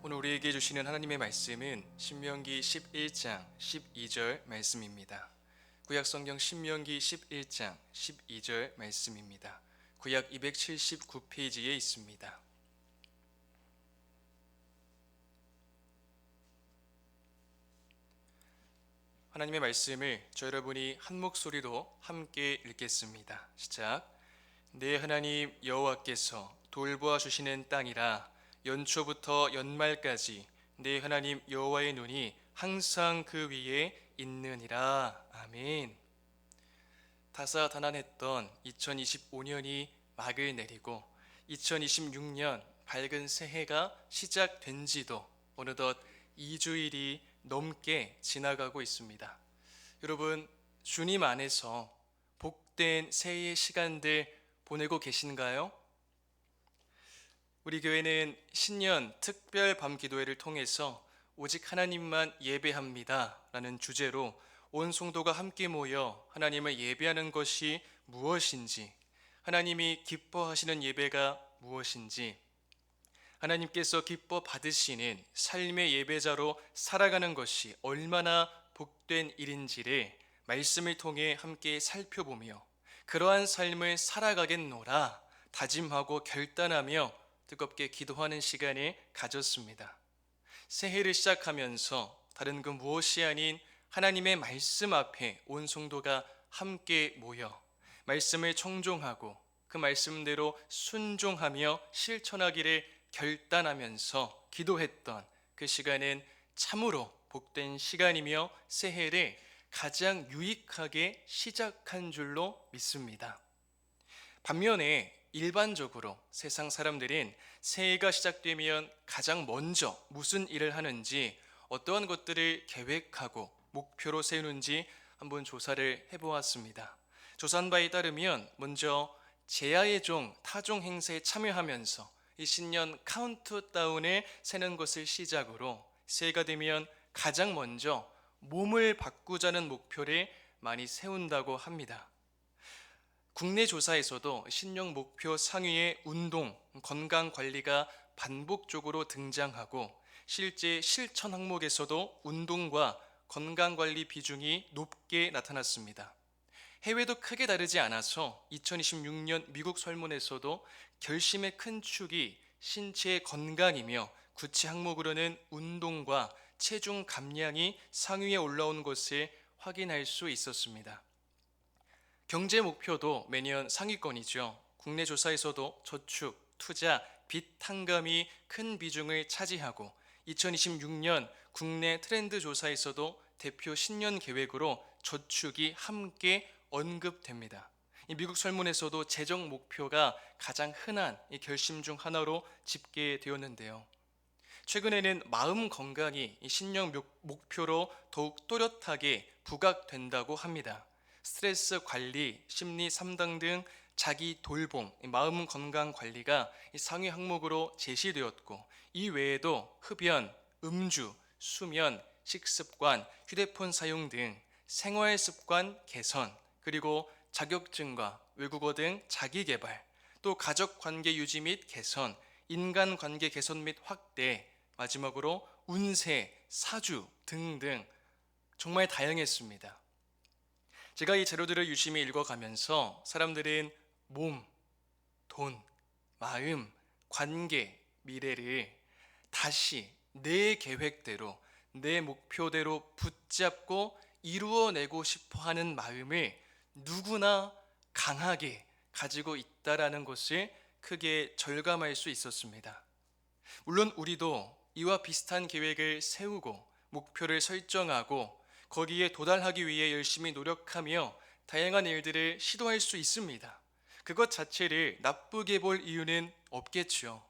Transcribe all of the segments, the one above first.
오늘 우리에게 주시는 하나님의 말씀은 신명기 11장 12절 말씀입니다. 구약성경 신명기 11장 12절 말씀입니다. 구약 279페이지에 있습니다. 하나님의 말씀을 저 여러분이 한 목소리로 함께 읽겠습니다. 시작. 내 하나님 여호와께서 돌보아 주시는 땅이라 연초부터 연말까지 내 하나님 여호와의 눈이 항상 그 위에 있느니라. 아멘. 다사다난했던 2025년이 막을 내리고 2026년 밝은 새해가 시작된 지도 어느덧 2주일이 넘게 지나가고 있습니다. 여러분, 주님 안에서 복된 새해의 시간들 보내고 계신가요? 우리 교회는 신년 특별 밤 기도회를 통해서 오직 하나님만 예배합니다 라는 주제로 온 성도가 함께 모여 하나님을 예배하는 것이 무엇인지, 하나님이 기뻐하시는 예배가 무엇인지, 하나님께서 기뻐 받으시는 삶의 예배자로 살아가는 것이 얼마나 복된 일인지를 말씀을 통해 함께 살펴보며 그러한 삶을 살아가겠노라 다짐하고 결단하며 뜨겁게 기도하는 시간을 가졌습니다. 새해를 시작하면서 다른 그 무엇이 아닌 하나님의 말씀 앞에 온 성도가 함께 모여 말씀을 청종하고 그 말씀대로 순종하며 실천하기를 결단하면서 기도했던 그 시간은 참으로 복된 시간이며 새해를 가장 유익하게 시작한 줄로 믿습니다. 반면에 일반적으로 세상 사람들은 새해가 시작되면 가장 먼저 무슨 일을 하는지, 어떠한 것들을 계획하고 목표로 세우는지 한번 조사를 해보았습니다. 조사한 바에 따르면 먼저 제야의 종 타종 행사에 참여하면서 이 신년 카운트다운을 세는 것을 시작으로 새해가 되면 가장 먼저 몸을 바꾸자는 목표를 많이 세운다고 합니다. 국내 조사에서도 신년 목표 상위에 운동, 건강 관리가 반복적으로 등장하고 실제 실천 항목에서도 운동과 건강 관리 비중이 높게 나타났습니다. 해외도 크게 다르지 않아서 2026년 미국 설문에서도 결심의 큰 축이 신체 건강이며 구체 항목으로는 운동과 체중 감량이 상위에 올라온 것을 확인할 수 있었습니다. 경제 목표도 매년 상위권이죠. 국내 조사에서도 저축, 투자, 빚 탕감이 큰 비중을 차지하고 2026년 국내 트렌드 조사에서도 대표 신년 계획으로 저축이 함께 언급됩니다. 미국 설문에서도 재정 목표가 가장 흔한 결심 중 하나로 집계되었는데요. 최근에는 마음 건강이 신년 목표로 더욱 또렷하게 부각된다고 합니다. 스트레스 관리, 심리 상담 등 자기 돌봄, 마음 건강 관리가 상위 항목으로 제시되었고, 이 외에도 흡연, 음주, 수면, 식습관, 휴대폰 사용 등 생활 습관 개선, 그리고 자격증과 외국어 등 자기 개발, 또 가족 관계 유지 및 개선, 인간 관계 개선 및 확대, 마지막으로 운세, 사주 등등 정말 다양했습니다. 제가 이 자료들을 유심히 읽어가면서 사람들은 몸, 돈, 마음, 관계, 미래를 다시 내 계획대로, 내 목표대로 붙잡고 이루어내고 싶어하는 마음을 누구나 강하게 가지고 있다라는 것을 크게 절감할 수 있었습니다. 물론 우리도 이와 비슷한 계획을 세우고 목표를 설정하고 거기에 도달하기 위해 열심히 노력하며 다양한 일들을 시도할 수 있습니다. 그것 자체를 나쁘게 볼 이유는 없겠죠.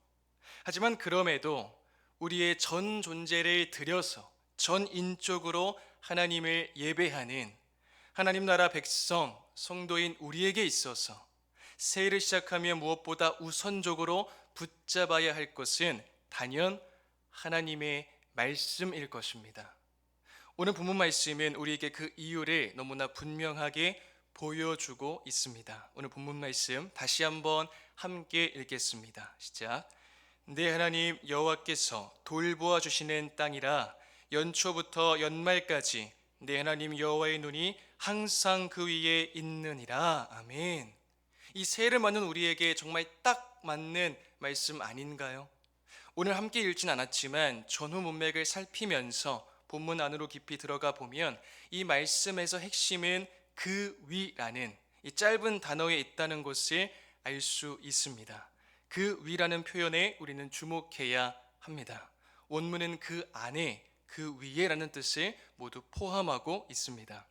하지만 그럼에도 우리의 전 존재를 들여서 전인적으로 하나님을 예배하는 하나님 나라 백성, 성도인 우리에게 있어서 새해를 시작하며 무엇보다 우선적으로 붙잡아야 할 것은 단연 하나님의 말씀일 것입니다. 오늘 본문 말씀은 우리에게 그 이유를 너무나 분명하게 보여주고 있습니다. 오늘 본문 말씀 다시 한번 함께 읽겠습니다. 시작. 내 하나님 여호와께서 돌보아 주시는 땅이라 연초부터 연말까지 내 하나님 여호와의 눈이 항상 그 위에 있느니라. 아멘. 이 새해를 맞는 우리에게 정말 딱 맞는 말씀 아닌가요? 오늘 함께 읽진 않았지만 전후 문맥을 살피면서 본문 안으로 깊이 들어가 보면 이 말씀에서 핵심은 그 위라는 이 짧은 단어에 있다는 것을 알 수 있습니다. 그 위라는 표현에 우리는 주목해야 합니다. 원문은 그 안에, 그 위에라는 뜻을 모두 포함하고 있습니다.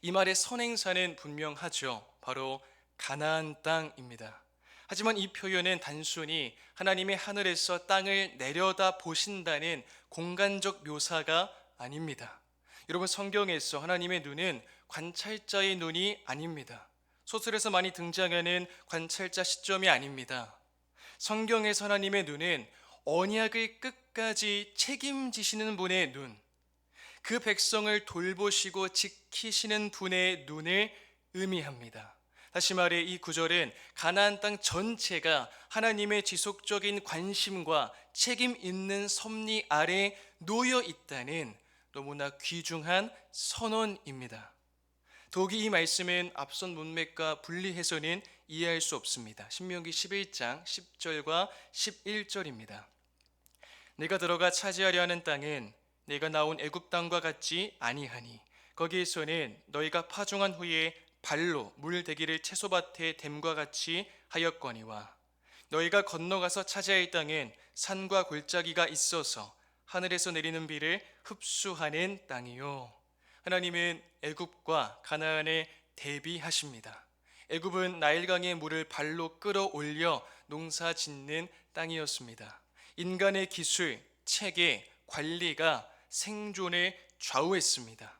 이 말의 선행사는 분명하죠. 바로 가나안 땅입니다. 하지만 이 표현은 단순히 하나님의 하늘에서 땅을 내려다 보신다는 공간적 묘사가 아닙니다. 여러분, 성경에서 하나님의 눈은 관찰자의 눈이 아닙니다. 소설에서 많이 등장하는 관찰자 시점이 아닙니다. 성경에서 하나님의 눈은 언약을 끝까지 책임지시는 분의 눈, 그 백성을 돌보시고 지키시는 분의 눈을 의미합니다. 다시 말해 이 구절은 가나안 땅 전체가 하나님의 지속적인 관심과 책임 있는 섭리 아래 놓여 있다는 너무나 귀중한 선언입니다. 더욱이 이 말씀은 앞선 문맥과 분리해서는 이해할 수 없습니다. 신명기 11장 10절과 11절입니다. 내가 들어가 차지하려 하는 땅은 내가 나온 애굽 땅과 같지 아니하니 거기에서는 너희가 파종한 후에 발로 물 대기를 채소밭에 댐과 같이 하였거니와 너희가 건너가서 차지할 땅은 산과 골짜기가 있어서 하늘에서 내리는 비를 흡수하는 땅이요. 하나님은 애굽과 가나안에 대비하십니다. 애굽은 나일강의 물을 발로 끌어올려 농사 짓는 땅이었습니다. 인간의 기술, 체계, 관리가 생존에 좌우했습니다.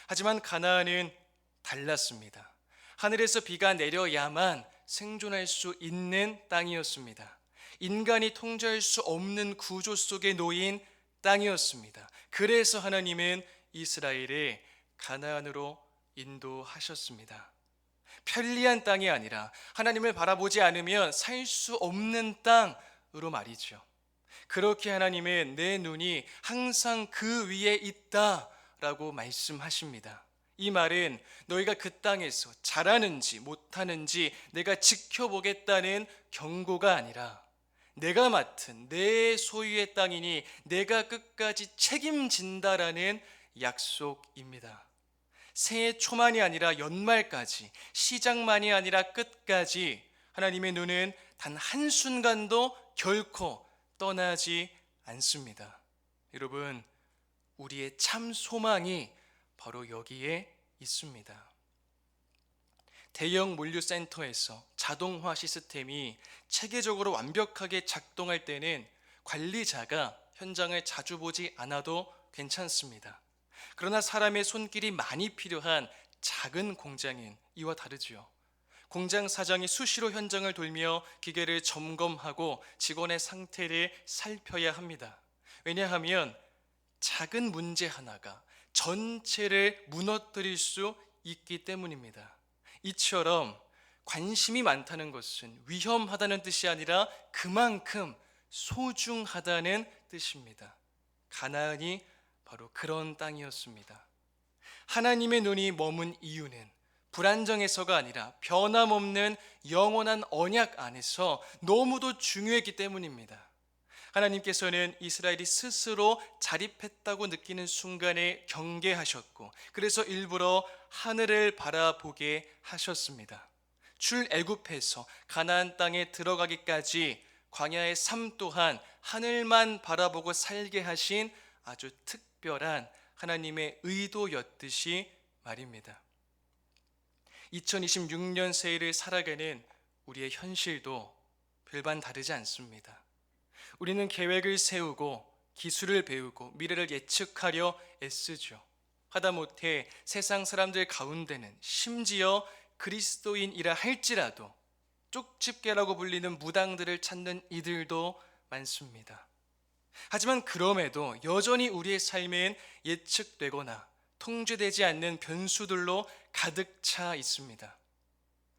하지만 가나안은 달랐습니다. 하늘에서 비가 내려야만 생존할 수 있는 땅이었습니다. 인간이 통제할 수 없는 구조 속에 놓인 땅이었습니다. 그래서 하나님은 이스라엘을 가나안으로 인도하셨습니다. 편리한 땅이 아니라 하나님을 바라보지 않으면 살 수 없는 땅으로 말이죠. 그렇게 하나님은 내 눈이 항상 그 위에 있다라고 말씀하십니다. 이 말은 너희가 그 땅에서 잘하는지 못하는지 내가 지켜보겠다는 경고가 아니라 내가 맡은 내 소유의 땅이니 내가 끝까지 책임진다라는 약속입니다. 새해 초만이 아니라 연말까지, 시작만이 아니라 끝까지 하나님의 눈은 단 한순간도 결코 떠나지 않습니다. 여러분, 우리의 참 소망이 바로 여기에 있습니다. 대형 물류센터에서 자동화 시스템이 체계적으로 완벽하게 작동할 때는 관리자가 현장을 자주 보지 않아도 괜찮습니다. 그러나 사람의 손길이 많이 필요한 작은 공장은 이와 다르지요. 공장 사장이 수시로 현장을 돌며 기계를 점검하고 직원의 상태를 살펴야 합니다. 왜냐하면 작은 문제 하나가 전체를 무너뜨릴 수 있기 때문입니다. 이처럼 관심이 많다는 것은 위험하다는 뜻이 아니라 그만큼 소중하다는 뜻입니다. 가나안이 바로 그런 땅이었습니다. 하나님의 눈이 머문 이유는 불안정해서가 아니라 변함없는 영원한 언약 안에서 너무도 중요했기 때문입니다. 하나님께서는 이스라엘이 스스로 자립했다고 느끼는 순간에 경계하셨고 그래서 일부러 하늘을 바라보게 하셨습니다. 출애굽해서 가나안 땅에 들어가기까지 광야의 삶 또한 하늘만 바라보고 살게 하신 아주 특별한 하나님의 의도였듯이 말입니다. 2026년 새해를 살아가는 우리의 현실도 별반 다르지 않습니다. 우리는 계획을 세우고 기술을 배우고 미래를 예측하려 애쓰죠. 하다못해 세상 사람들 가운데는 심지어 그리스도인이라 할지라도 쪽집게라고 불리는 무당들을 찾는 이들도 많습니다. 하지만 그럼에도 여전히 우리의 삶은 예측되거나 통제되지 않는 변수들로 가득 차 있습니다.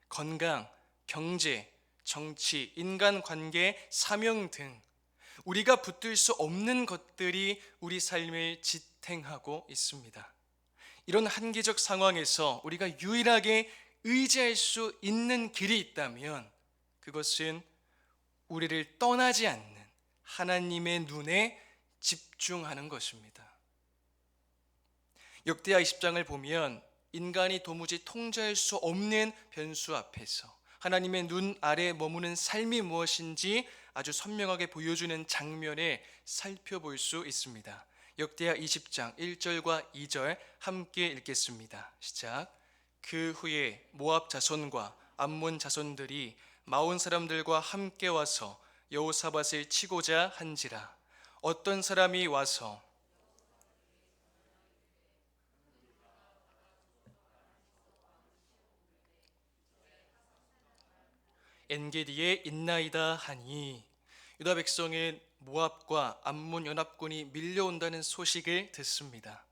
건강, 경제, 정치, 인간관계, 사명 등 우리가 붙들 수 없는 것들이 우리 삶을 지탱하고 있습니다. 이런 한계적 상황에서 우리가 유일하게 의지할 수 있는 길이 있다면 그것은 우리를 떠나지 않는 하나님의 눈에 집중하는 것입니다. 역대하 20장을 보면 인간이 도무지 통제할 수 없는 변수 앞에서 하나님의 눈 아래 머무는 삶이 무엇인지 아주 선명하게 보여주는 장면을 살펴볼 수 있습니다. 역대하 20장 1절과 2절 함께 읽겠습니다. 시작. 그 후에 모압 자손과 암몬 자손들이 마온 사람들과 함께 와서 여호사밧을 치고자 한지라. 어떤 사람이 와서 엔게디에 있나이다 하니, 유다 백성은 모압과 암몬 연합군이 밀려온다는 소식을 듣습니다.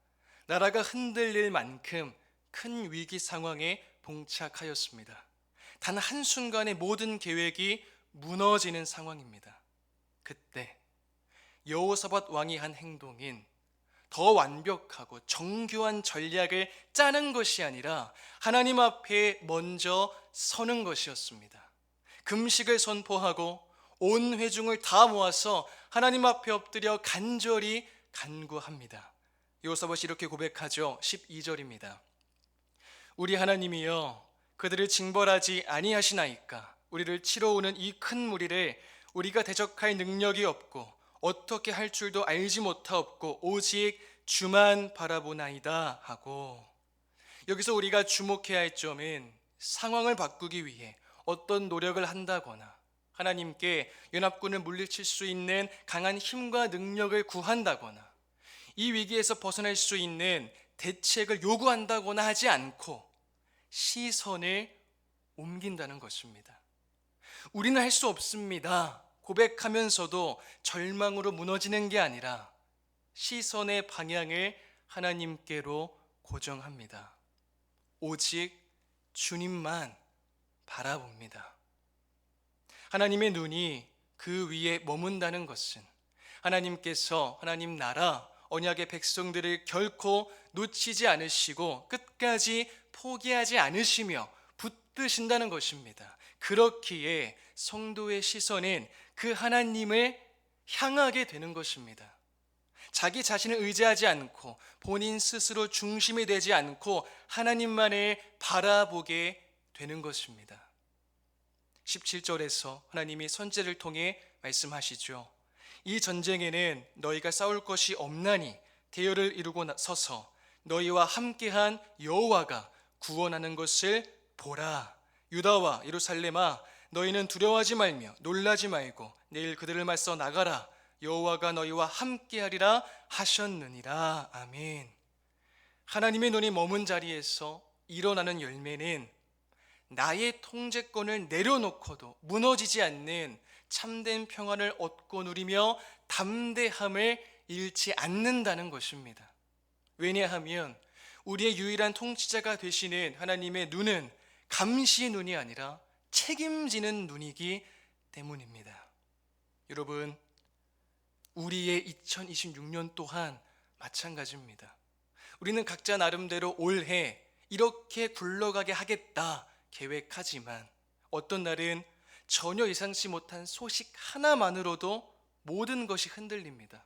나라가 흔들릴 만큼 큰 위기 상황에 봉착하였습니다. 단 한순간에 모든 계획이 무너지는 상황입니다. 그때 여호사밧 왕이 한 행동인 더 완벽하고 정교한 전략을 짜는 것이 아니라 하나님 앞에 먼저 서는 것이었습니다. 금식을 선포하고 온 회중을 다 모아서 하나님 앞에 엎드려 간절히 간구합니다. 여호사밧이 이렇게 고백하죠. 12절입니다. 우리 하나님이여, 그들을 징벌하지 아니하시나이까. 우리를 치러 오는 이 큰 무리를 우리가 대적할 능력이 없고 어떻게 할 줄도 알지 못하옵고 오직 주만 바라보나이다 하고, 여기서 우리가 주목해야 할 점은 상황을 바꾸기 위해 어떤 노력을 한다거나 하나님께 연합군을 물리칠 수 있는 강한 힘과 능력을 구한다거나 이 위기에서 벗어날 수 있는 대책을 요구한다거나 하지 않고 시선을 옮긴다는 것입니다. 우리는 할 수 없습니다 고백하면서도 절망으로 무너지는 게 아니라 시선의 방향을 하나님께로 고정합니다. 오직 주님만 바라봅니다. 하나님의 눈이 그 위에 머문다는 것은 하나님께서 하나님 나라 언약의 백성들을 결코 놓치지 않으시고 끝까지 포기하지 않으시며 붙드신다는 것입니다. 그렇기에 성도의 시선은 그 하나님을 향하게 되는 것입니다. 자기 자신을 의지하지 않고 본인 스스로 중심이 되지 않고 하나님만을 바라보게 되는 것입니다. 17절에서 하나님이 선지자를 통해 말씀하시죠. 이 전쟁에는 너희가 싸울 것이 없나니 대열을 이루고 서서 너희와 함께한 여호와가 구원하는 것을 보라. 유다와 예루살렘아, 너희는 두려워하지 말며 놀라지 말고 내일 그들을 맞서 나가라. 여호와가 너희와 함께하리라 하셨느니라. 아멘. 하나님의 눈이 머문 자리에서 일어나는 열매는 나의 통제권을 내려놓고도 무너지지 않는 참된 평안을 얻고 누리며 담대함을 잃지 않는다는 것입니다. 왜냐하면 우리의 유일한 통치자가 되시는 하나님의 눈은 감시의 눈이 아니라 책임지는 눈이기 때문입니다. 여러분, 우리의 2026년 또한 마찬가지입니다. 우리는 각자 나름대로 올해 이렇게 굴러가게 하겠다 계획하지만 어떤 날은 전혀 예상치 못한 소식 하나만으로도 모든 것이 흔들립니다.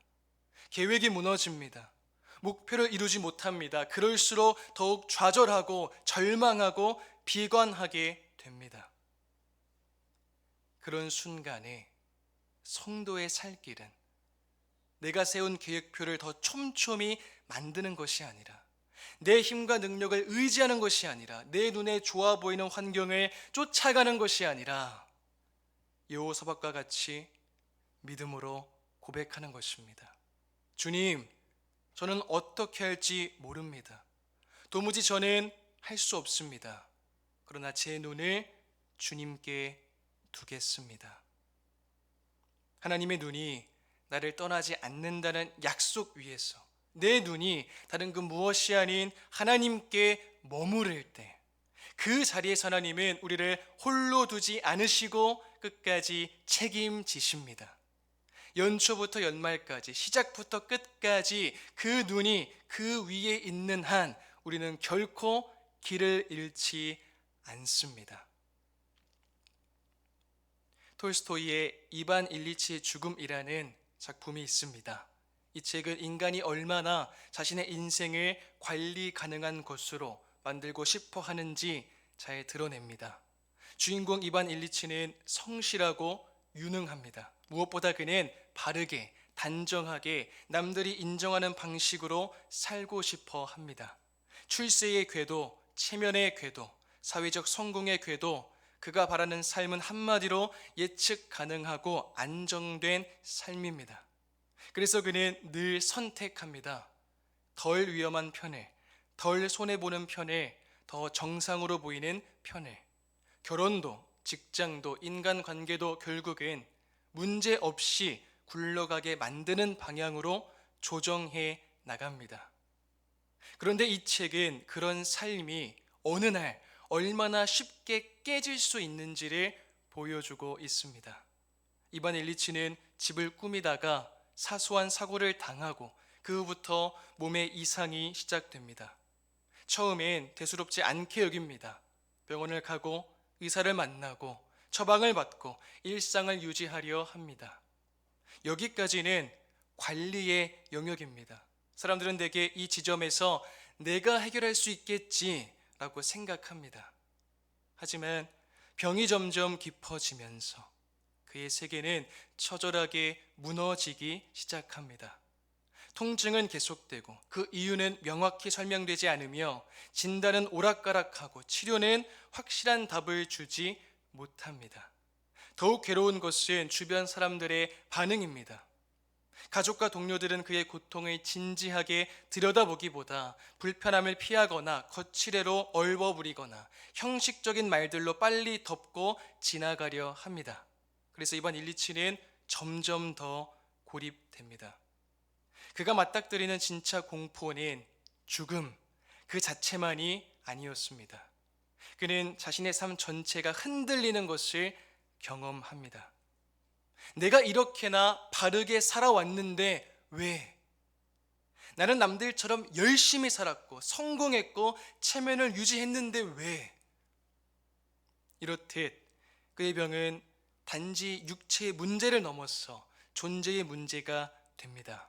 계획이 무너집니다. 목표를 이루지 못합니다. 그럴수록 더욱 좌절하고 절망하고 비관하게 됩니다. 그런 순간에 성도의 살 길은 내가 세운 계획표를 더 촘촘히 만드는 것이 아니라 내 힘과 능력을 의지하는 것이 아니라 내 눈에 좋아 보이는 환경을 쫓아가는 것이 아니라 여호사밧과 같이 믿음으로 고백하는 것입니다. 주님, 저는 어떻게 할지 모릅니다. 도무지 저는 할 수 없습니다. 그러나 제 눈을 주님께 두겠습니다. 하나님의 눈이 나를 떠나지 않는다는 약속 위에서 내 눈이 다른 그 무엇이 아닌 하나님께 머무를 때 그 자리에서 하나님은 우리를 홀로 두지 않으시고 끝까지 책임지십니다. 연초부터 연말까지, 시작부터 끝까지 그 눈이 그 위에 있는 한 우리는 결코 길을 잃지 않습니다. 톨스토이의 이반 일리치의 죽음이라는 작품이 있습니다. 이 책은 인간이 얼마나 자신의 인생을 관리 가능한 것으로 만들고 싶어 하는지 잘 드러냅니다. 주인공 이반 일리치는 성실하고 유능합니다. 무엇보다 그는 바르게, 단정하게 남들이 인정하는 방식으로 살고 싶어 합니다. 출세의 궤도, 체면의 궤도, 사회적 성공의 궤도, 그가 바라는 삶은 한마디로 예측 가능하고 안정된 삶입니다. 그래서 그는 늘 선택합니다. 덜 위험한 편을, 덜 손해보는 편을, 더 정상으로 보이는 편을. 결혼도, 직장도, 인간관계도 결국은 문제 없이 굴러가게 만드는 방향으로 조정해 나갑니다. 그런데 이 책은 그런 삶이 어느 날 얼마나 쉽게 깨질 수 있는지를 보여주고 있습니다. 이반 일리치는 집을 꾸미다가 사소한 사고를 당하고 그 후부터 몸에 이상이 시작됩니다. 처음엔 대수롭지 않게 여깁니다. 병원을 가고 의사를 만나고 처방을 받고 일상을 유지하려 합니다. 여기까지는 관리의 영역입니다. 사람들은 대개 이 지점에서 내가 해결할 수 있겠지라고 생각합니다. 하지만 병이 점점 깊어지면서 그의 세계는 처절하게 무너지기 시작합니다. 통증은 계속되고 그 이유는 명확히 설명되지 않으며 진단은 오락가락하고 치료는 확실한 답을 주지 못합니다. 더욱 괴로운 것은 주변 사람들의 반응입니다. 가족과 동료들은 그의 고통을 진지하게 들여다보기보다 불편함을 피하거나 거칠애로 얼버무리거나 형식적인 말들로 빨리 덮고 지나가려 합니다. 그래서 이반 일리치는 점점 더 고립됩니다. 그가 맞닥뜨리는 진짜 공포는 죽음 그 자체만이 아니었습니다. 그는 자신의 삶 전체가 흔들리는 것을 경험합니다. 내가 이렇게나 바르게 살아왔는데 왜? 나는 남들처럼 열심히 살았고 성공했고 체면을 유지했는데 왜? 이렇듯 그의 병은 단지 육체의 문제를 넘어서 존재의 문제가 됩니다.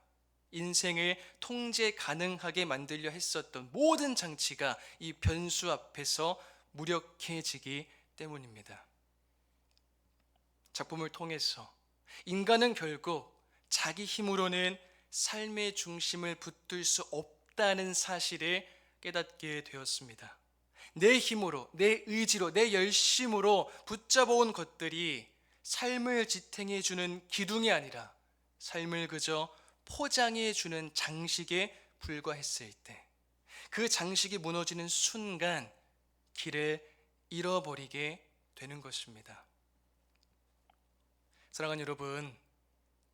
인생을 통제 가능하게 만들려 했었던 모든 장치가 이 변수 앞에서 무력해지기 때문입니다. 작품을 통해서 인간은 결국 자기 힘으로는 삶의 중심을 붙들 수 없다는 사실을 깨닫게 되었습니다. 내 힘으로, 내 의지로, 내 열심으로 붙잡아온 것들이 삶을 지탱해 주는 기둥이 아니라 삶을 그저 포장해 주는 장식에 불과했을 때, 그 장식이 무너지는 순간 길을 잃어버리게 되는 것입니다. 사랑하는 여러분,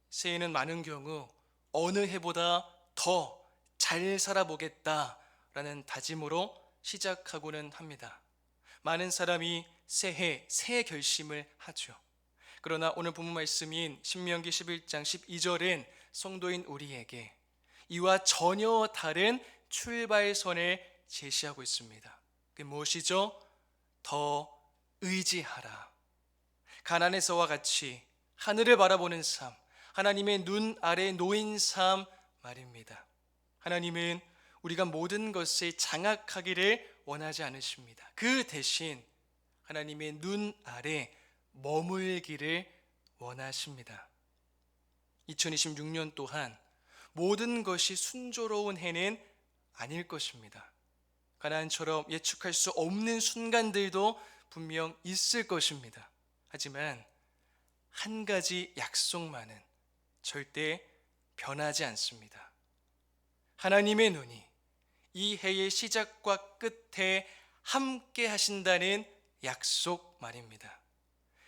새해는 많은 경우 어느 해보다 더 잘 살아보겠다라는 다짐으로 시작하고는 합니다. 많은 사람이 새해 새 결심을 하죠. 그러나 오늘 본문 말씀인 신명기 11장 12절은 성도인 우리에게 이와 전혀 다른 출발선을 제시하고 있습니다. 그게 무엇이죠? 더 의지하라. 가나안에서와 같이 하늘을 바라보는 삶, 하나님의 눈 아래 놓인 삶 말입니다. 하나님은 우리가 모든 것을 장악하기를 원하지 않으십니다. 그 대신 하나님의 눈 아래 머물기를 원하십니다. 2026년 또한 모든 것이 순조로운 해는 아닐 것입니다. 가나안처럼 예측할 수 없는 순간들도 분명 있을 것입니다. 하지만 한 가지 약속만은 절대 변하지 않습니다. 하나님의 눈이 이 해의 시작과 끝에 함께 하신다는 약속 말입니다.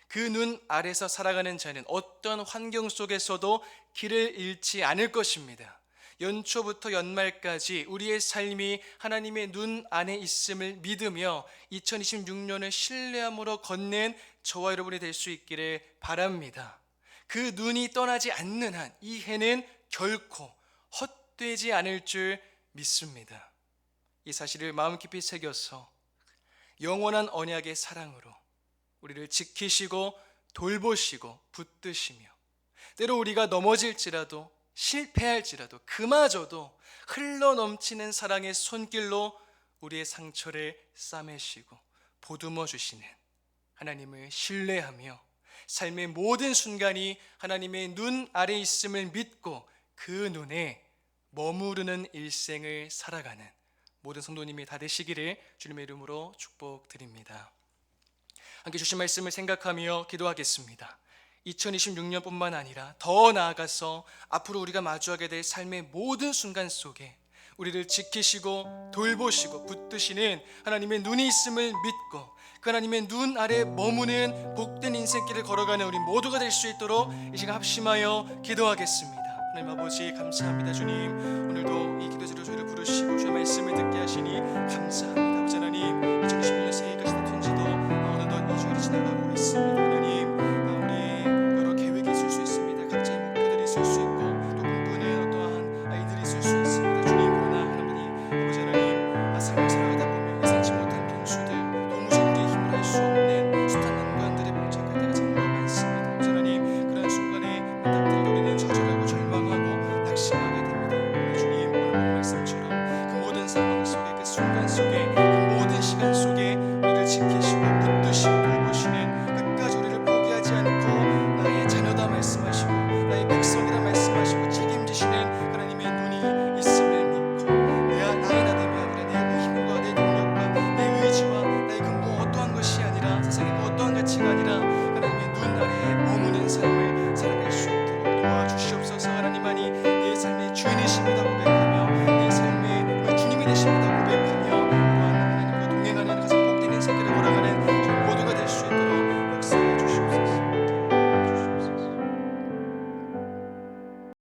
그 눈 아래서 살아가는 자는 어떤 환경 속에서도 길을 잃지 않을 것입니다. 연초부터 연말까지 우리의 삶이 하나님의 눈 안에 있음을 믿으며 2026년을 신뢰함으로 걷는 저와 여러분이 될 수 있기를 바랍니다. 그 눈이 떠나지 않는 한 이 해는 결코 헛되지 않을 줄 믿습니다. 이 사실을 마음 깊이 새겨서 영원한 언약의 사랑으로 우리를 지키시고 돌보시고 붙드시며, 때로 우리가 넘어질지라도 실패할지라도 그마저도 흘러넘치는 사랑의 손길로 우리의 상처를 싸매시고 보듬어 주시는 하나님을 신뢰하며 삶의 모든 순간이 하나님의 눈 아래 있음을 믿고 그 눈에 머무르는 일생을 살아가는 모든 성도님이 다 되시기를 주님의 이름으로 축복드립니다. 함께 주신 말씀을 생각하며 기도하겠습니다. 2026년뿐만 아니라 더 나아가서 앞으로 우리가 마주하게 될 삶의 모든 순간 속에 우리를 지키시고 돌보시고 붙드시는 하나님의 눈이 있음을 믿고 그 하나님의 눈 아래 머무는 복된 인생길을 걸어가는 우리 모두가 될 수 있도록 이 시간 합심하여 기도하겠습니다. 하나님 아버지 감사합니다. 주님, 오늘도 이 기도제로 저희를 부르시고 주의 말씀을 듣게 하시니 감사합니다. 아버지 하나님, 2026년 새해까지 다툰 지도 어느덧 2주일이 지나가고 있습니다. 하나님, 우리 여러 계획이 있을 수 있습니다. 각자의 목표들이 있을 수 있고 또 꿈꾸는 어떠한 아이들이 있을 수 있습니다. 주님, 그러나 하나님, 아버지 하나님, 삶을 살아가다 보면 예상치 못한 변수들, 도무지 우리의 힘을 할 수 없는 숱한 난관들에 봉착할 때가 정말 많습니다. 아버지 하나님, 그런 순간에 맞닥뜨리고 우리는 좌절하고 절망하고 낙심하게 됩니다. 주님, 오늘 말씀처럼 그 모든 상황 속에, 그 순간 속에, 그 모든 시간 속에 우리를 지키시고 붙드시고 돌보시는, 끝까지 우리를 포기하지 않고 나의 자녀다 말씀하시고 나의 백성이라 말씀하시고 책임지시는 하나님의 눈이 있음을 믿고 나의 나됨이 아니라 내 힘과 내 능력과 내 의지와 나의 근거 어떠한 것이 아니라 세상의 그 어떠한 가치가 아니라 하나님의 눈 아래에 머무는 삶을 살아갈 수 있도록 도와주시옵소서. 하나님만이 내 삶의 주인이십니다 고백